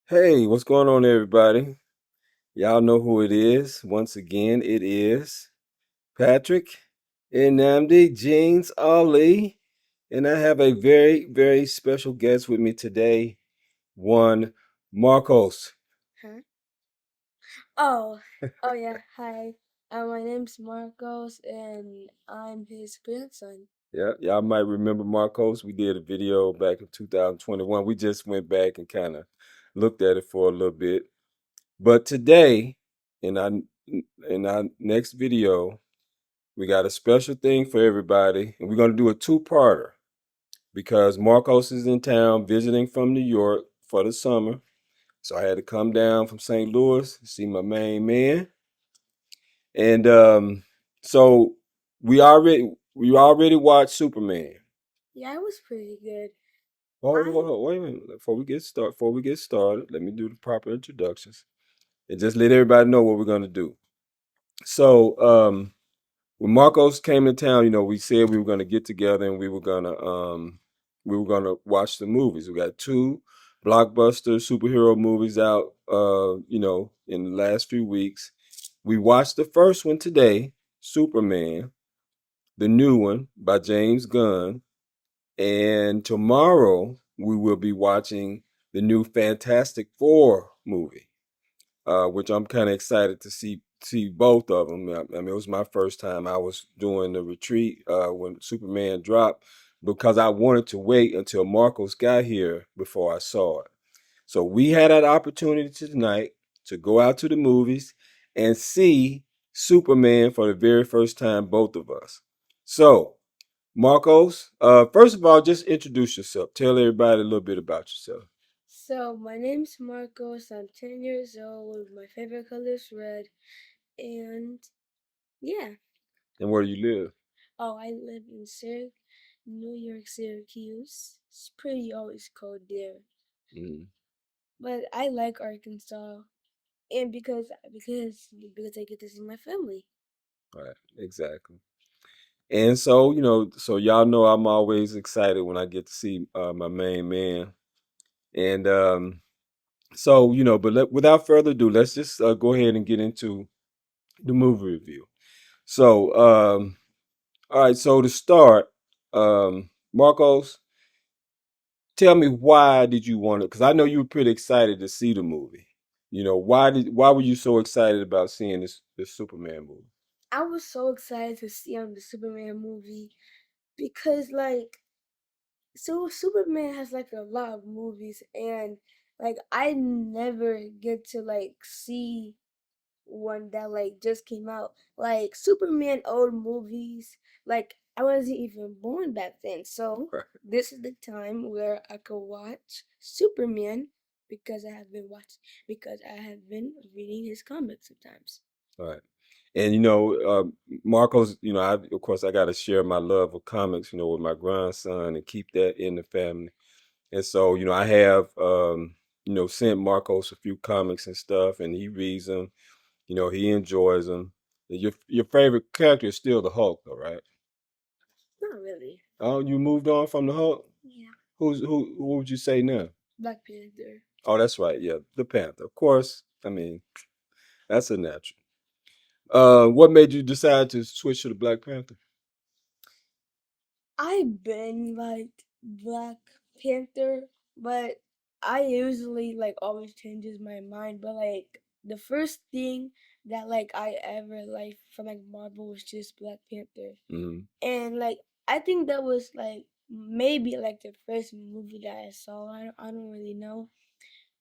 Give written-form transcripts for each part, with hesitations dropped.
Hey, what's going on, everybody? Y'all know who it is. Once again, it is Patrick Namdi Geans Ali, and I have a very, very special guest with me today, one Marcos. Huh? Oh, oh yeah. Hi. My name's Marcos, and I'm his grandson. Yeah, y'all might remember Marcos. We did a video back in 2021. We just went back and kind of looked at it for a little bit. But today, in our in our next video, we got a special thing for everybody, and we're going to do a two-parter because Marcos is in town visiting from New York for the summer. So I had to come down from St. Louis to see my main man. And so we already watched Superman. Yeah, it was pretty good. Wait a minute. Before we get started, let me do the proper introductions and just let everybody know what we're going to do. So, when Marcos came to town, we said we were gonna get together and we were gonna watch the movies. We got two blockbuster superhero movies out in the last few weeks. We watched the first one today, Superman, the new one by James Gunn, and tomorrow we will be watching the new Fantastic Four movie, which I'm kind of excited to see both of them. I mean, it was my first time. I was doing the retreat when Superman dropped because I wanted to wait until Marcos got here before I saw it. So we had that opportunity tonight to go out to the movies and see Superman for the very first time, both of us. So, Marcos, first of all, just introduce yourself. Tell everybody a little bit about yourself. So, my name's Marcos. I'm 10 years old. My favorite color is red. And yeah. And where do you live? Oh, I live in New York, Syracuse. It's pretty always cold there. Mm, But I like Arkansas. And because I get to see my family. right, exactly. And so, so y'all know I'm always excited when I get to see my main man. And so, but without further ado, let's just go ahead and get into the movie review. So, all right, so to start, Marcos, tell me why did you want to? Because I know you were pretty excited to see the movie. Why were you so excited about seeing this Superman movie? I was so excited to see the Superman movie because Superman has like a lot of movies, and like I never get to like see one that like just came out. Like Superman old movies, like I wasn't even born back then. So Right, this is the time where I could watch Superman because I have been reading his comics sometimes. right. And Marcos, of course I got to share my love of comics, with my grandson and keep that in the family. And so, I have sent Marcos a few comics and stuff, and he reads them. He enjoys them. Your favorite character is still the Hulk, though, right? Not really. Oh, you moved on from the Hulk. Yeah. Who would you say now? Black Panther. Oh, that's right. Yeah, the Panther. Of course. I mean, that's a natural. What made you decide to switch to the Black Panther? I've been like Black Panther, but I usually like always changes my mind. But like the first thing that like I ever liked from like Marvel was just Black Panther, Hmm. and like I think that was like maybe like the first movie that I saw. I don't really know,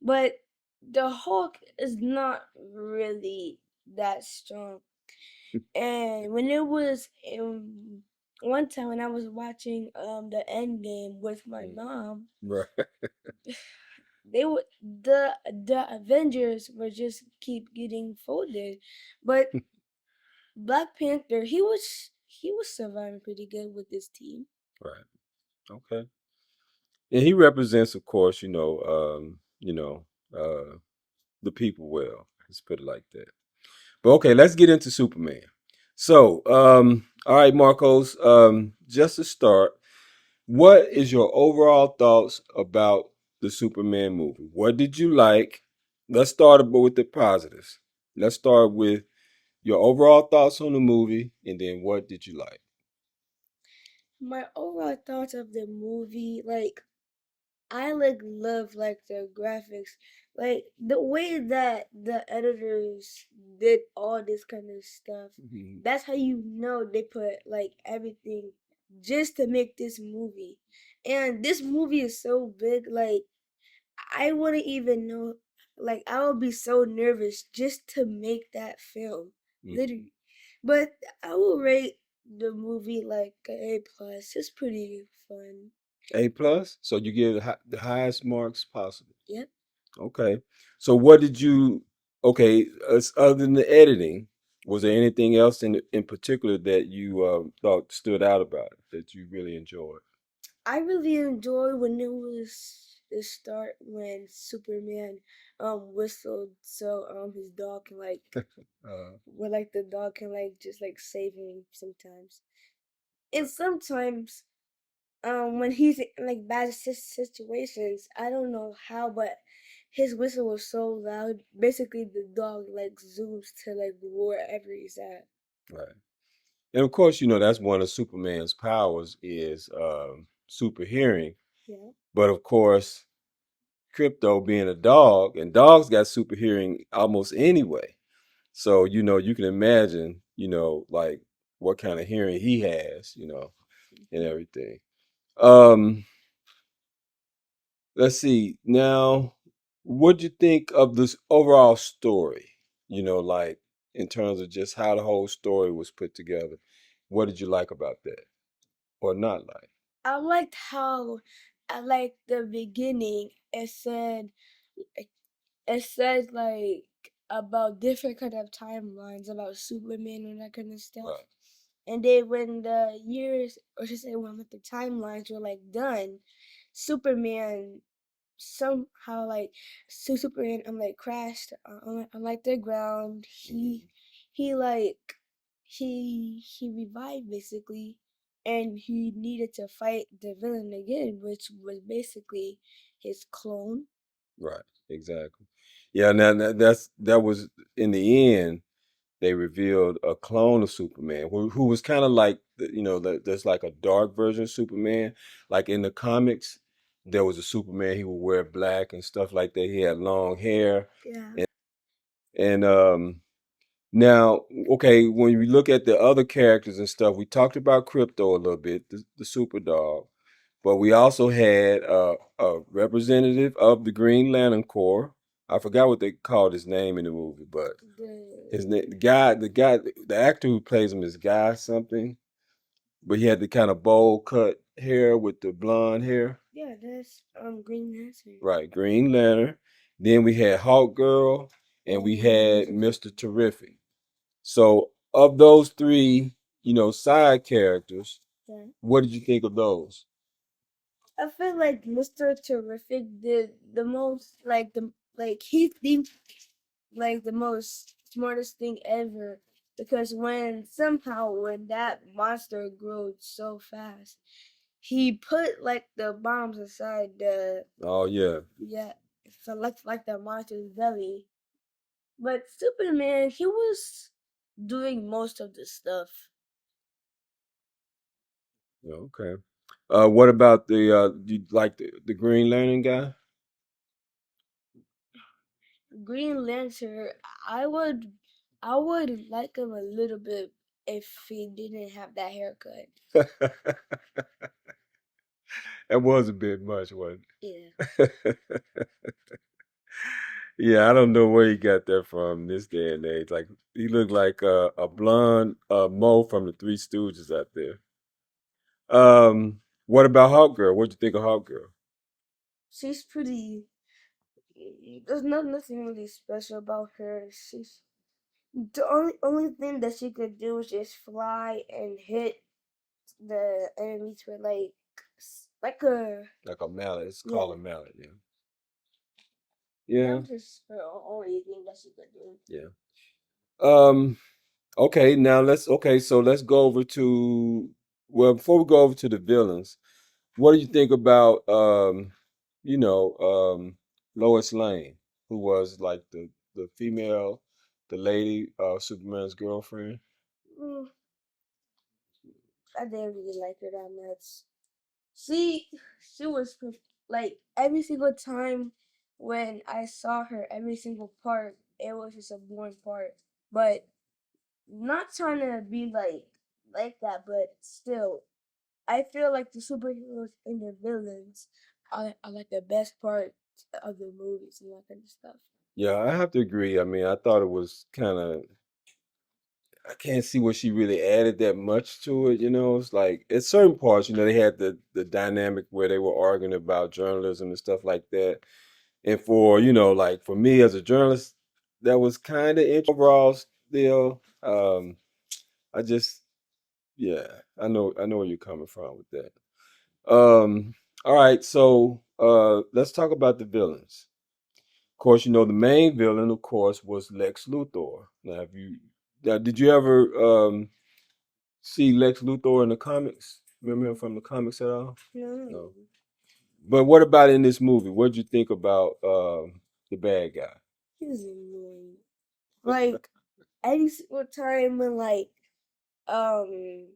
but the Hulk is not really that strong. And when it was one time when I was watching the End Game with my mom, Right. they were the Avengers were just keep getting folded, but Black Panther he was surviving pretty good with this team. Right. Okay. And he represents, of course, the people well. Let's put it like that. But okay, let's get into Superman. So, all right, Marcos, just to start, what is your overall thoughts about the Superman movie. What did you like? Let's start with the positives. Let's start with your overall thoughts on the movie, and then what did you like? My overall thoughts of the movie, like I like love like the graphics, like the way that the editors did all this kind of stuff. Mhm. That's how you know they put like everything just to make this movie. And this movie is so big, like I wouldn't even know, like I would be so nervous just to make that film, Mhm. literally. But I will rate the movie like an A plus. It's pretty fun. A plus. So you give the highest marks possible. Yep. Okay. So what did you? Okay. Other than the editing, was there anything else in particular that you thought stood out about it that you really enjoyed? I really enjoyed when it was the start when Superman whistled so his dog can like well like the dog can like just like save him sometimes. And sometimes when he's in like bad situations, I don't know how, but his whistle was so loud. Basically, the dog like zooms to like wherever he's at. Right. And of course, you know that's one of Superman's powers is super hearing. Yeah. But of course, Crypto being a dog, and dogs got super hearing almost anyway. So you know you can imagine, you know, like what kind of hearing he has, you know, and everything. Um, let's see. Now, what do you think of this overall story? You know, like in terms of just how the whole story was put together. What did you like about that, or not like? I liked how I liked the beginning. It said like about different kind of timelines about Superman and that kind of stuff. Right. And then when the years, or should I say when like the timelines were like done, Superman somehow like Superman like crashed on like the ground. Mhm. He like he revived basically, and he needed to fight the villain again, which was basically his clone. Right. Exactly. Yeah. Now that was in the end. They revealed a clone of Superman who was kind of like you know there's like a dark version of Superman. Like in the comics, there was a Superman he would wear black and stuff like that. He had long hair, Yeah. and now okay, when you look at the other characters and stuff, we talked about Crypto a little bit, the super dog, but we also had a representative of the Green Lantern Corps. I forgot what they called his name in the movie, but The his name, the actor who plays him is Guy something, but he had the kind of bowl cut hair with the blonde hair. yeah, that's Green Lantern. Right, Green Lantern. Then we had Hawk Girl, and we had Mr. Terrific. So of those three, you know, side characters, Yeah. what did you think of those? I feel like Mr. Terrific did the most, like he thinks like the most smartest thing ever, because when that monster grew so fast, he put like the bombs inside the, Oh yeah. yeah, so like the monster's belly. But Superman, he was doing most of the stuff. Okay. What about you like the Green Lantern guy? Green Lantern, I would I would like him a little bit if he didn't have that haircut. That was a bit much, wasn't Yeah. it? Yeah, I don't know where he got that from this day and age. Like he looked like a blonde Mo from the Three Stooges out there. What about Hawk Girl? What'd you think of Hawk Girl? She's pretty. There's nothing really special about her. She's the only thing that she could do is just fly and hit the enemies with like a, Like a mallet. It's called yeah. a mallet. Yeah. That Yeah. was just her only thing that she could do. Yeah. Um. Okay. Now let's. Okay. So let's go over to. Well, before we go over to the villains, what do you think about you know, Lois Lane, who was like the female, the lady, Superman's girlfriend. Mm, I didn't really like her that much. She she was like every single time when I saw her, every single part, it was just a boring part. But not trying to be like that, but still, I feel like the superheroes and the villains are like the best part of the movies and that kind of stuff. Yeah, I have to agree. I mean, I thought it was kind of. I can't see what she really added that much to it. You know, it's like at certain parts, you know, they had the dynamic where they were arguing about journalism and stuff like that. And for like for me as a journalist, that was kind of interesting overall. Still, I just yeah, I know where you're coming from with that. All right, so let's talk about the villains. Of course, the main villain, of course, was Lex Luthor. Did you ever see Lex Luthor in the comics? Remember him from the comics at all? No, No. But what about in this movie? What'd you think about the bad guy? he was annoying. Like every single time when um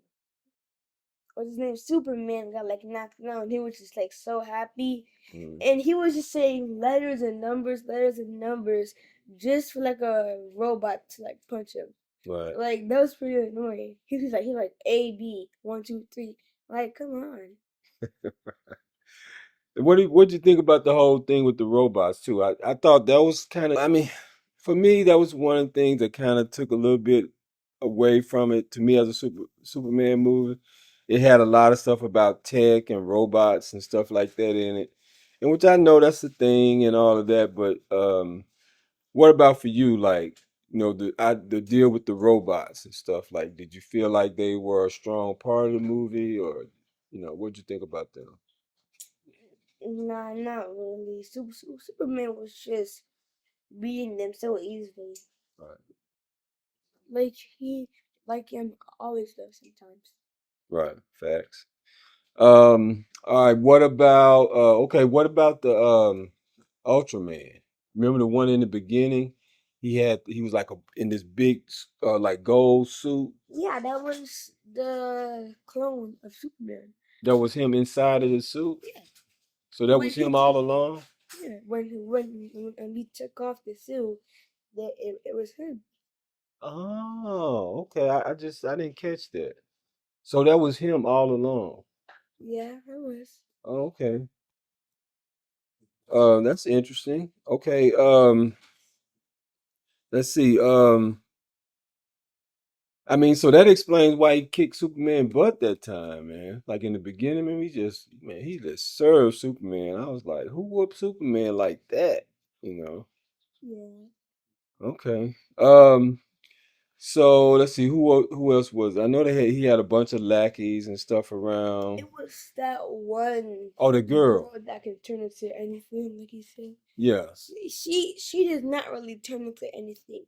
what's his name, Superman got like knocked down, he was just like so happy, Mm, and he was just saying letters and numbers, just for like a robot to like punch him. right. Like that was pretty annoying. He was like A B 1 2 3. Like come on. What'd you think about the whole thing with the robots too? I thought that was kind of. I mean, for me, that was one of the things that kind of took a little bit away from it to me as a Superman movie. It had a lot of stuff about tech and robots and stuff like that in it, and which I know that's the thing and all of that. But what about for you? Like, the deal with the robots and stuff. Like, did you feel like they were a strong part of the movie, or what'd you think about them? Nah, not really. Superman was just beating them so easily. Right. Like he, like him, always does sometimes. Right. Facts. All right, what about the Ultraman? Remember the one in the beginning? He was like in this big like gold suit. Yeah, that was the clone of Superman. That was him inside of the suit. Yeah, So that when was he him took all along? yeah when he took off the suit, that it was him. Oh, okay. I didn't catch that. So that was him all along. Yeah, it was. Oh, okay. That's interesting. Okay. Let's see. I mean, so that explains why he kicked Superman butt that time, man. Like in the beginning, man, he just served Superman. I was like, who whooped Superman like that? You know? Yeah. Okay. So let's see, who else was? I know he had a bunch of lackeys and stuff around. It was that one Oh, the girl. girl that can turn into anything, like you said. Yeah. She does not really turn into anything.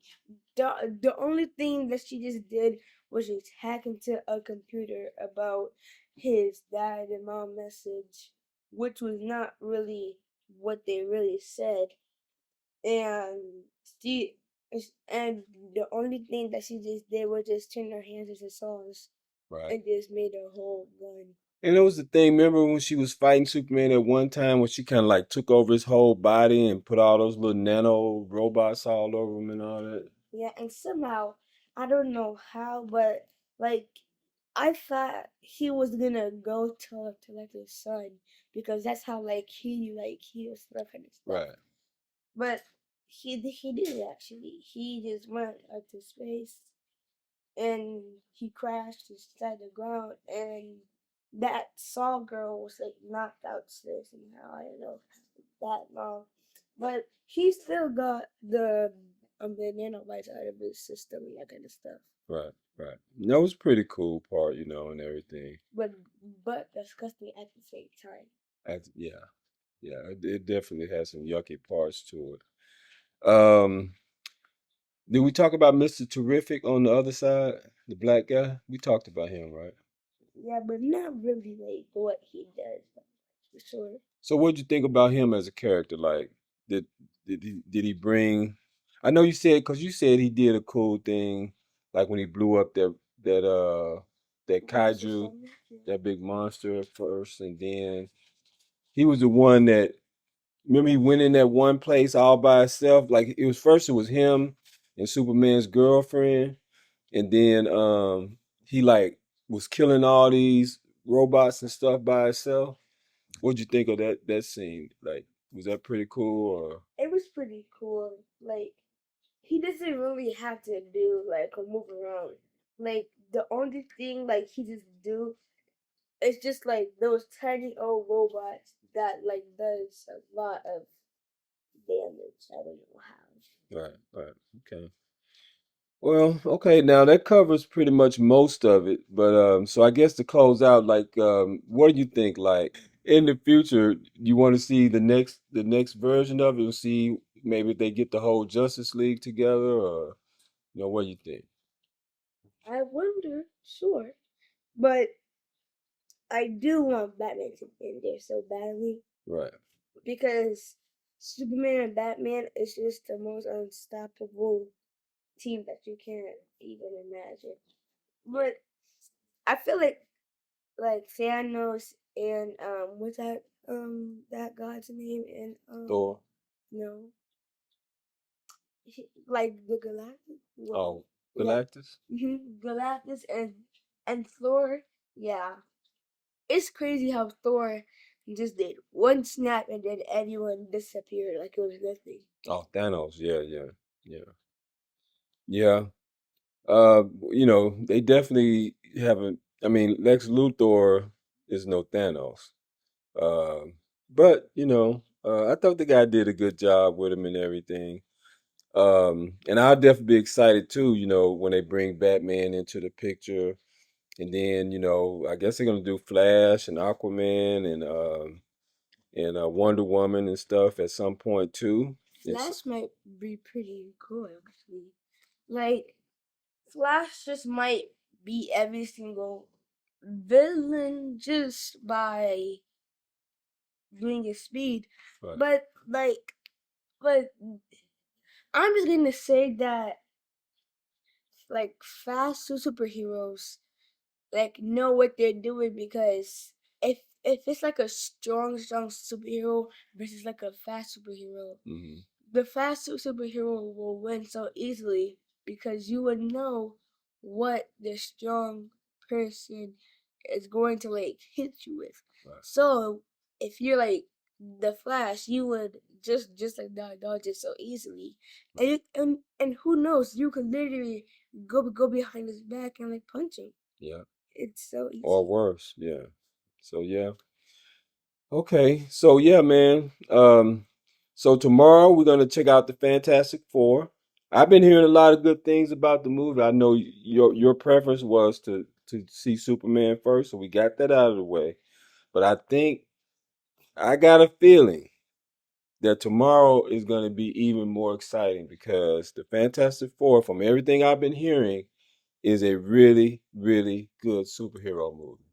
The only thing that she just did was just hack into a computer about his dad and mom message, which was not really what they really said. And she and the only thing that she just did was just turn her hands into saws Right. and just made a whole gun. And that was the thing. Remember when she was fighting Superman at one time, when she kind of like took over his whole body and put all those little nano robots all over him and all that? Yeah, and somehow I don't know how, but like I thought he was gonna go to like his son because that's how like he was that kind of stuff. Right. But he didn't actually. He just went up to space and he crashed inside the ground, and that Saw girl was like knocked out somehow. I don't know that long, but he still got the nanobites out of his system and that kind of stuff. Right, right. That was a pretty cool part, and everything. But disgusting at the same time. Yeah, yeah. It definitely has some yucky parts to it. Did we talk about Mr. Terrific on the other side, the black guy? We talked about him, right? Yeah, but not really like what he does for sure. So what'd you think about him as a character? Like, did did he bring? I know you said because you said he did a cool thing, like when he blew up that kaiju, that big monster at first, and then he was the one that remember he went in that one place all by himself. Like it was first it was him and Superman's girlfriend, and then he like was killing all these robots and stuff by himself. What'd you think of that scene? Like, was that pretty cool or? It was pretty cool. Like he doesn't really have to do like a move around. Like the only thing like he just do is just like those tiny old robots that like does a lot of damage. I don't know how. Right, right, okay. Well, okay, now that covers pretty much most of it, but so I guess to close out, like, what do you think? Like in the future, you want to see the next version of it, or see maybe if they get the whole Justice League together, or what do you think? I wonder, sure. But I do want Batman to be in there so badly Right. because Superman and Batman is just the most unstoppable team that you can't even imagine. But I feel like Thanos and what's that god's name and Thor. no like the Galactus Oh, yeah Galactus. Galactus and Thor, yeah, it's crazy how Thor just did one snap and then everyone disappeared like it was nothing. Oh, Thanos. Yeah, yeah, yeah, yeah. They definitely haven't. I mean, Lex Luthor is no Thanos. Um, but I thought the guy did a good job with him and everything. And I'll definitely be excited too. When they bring Batman into the picture, and then I guess they're gonna do Flash and Aquaman and Wonder Woman and stuff at some point too. Flash might be pretty cool actually. Like Flash just might be every single villain just by doing his speed. Right. But I'm just gonna say that like fast superheroes like know what they're doing because if it's like a strong superhero versus like a fast superhero, Hmm. the fast superhero will win so easily because you would know what the strong person is going to like hit you with. Right. So if you're like the Flash, you would just like dodge it so easily, and who knows, you could literally go behind his back and like punch him. Yeah. It's so Or easy. worse. Yeah. So yeah. Okay. So yeah, man. So tomorrow we're gonna check out the Fantastic Four. I've been hearing a lot of good things about the movie. I know your preference was to see Superman first, so we got that out of the way. But I think I got a feeling that tomorrow is going to be even more exciting because the Fantastic Four, from everything I've been hearing, is a really, really good superhero movie.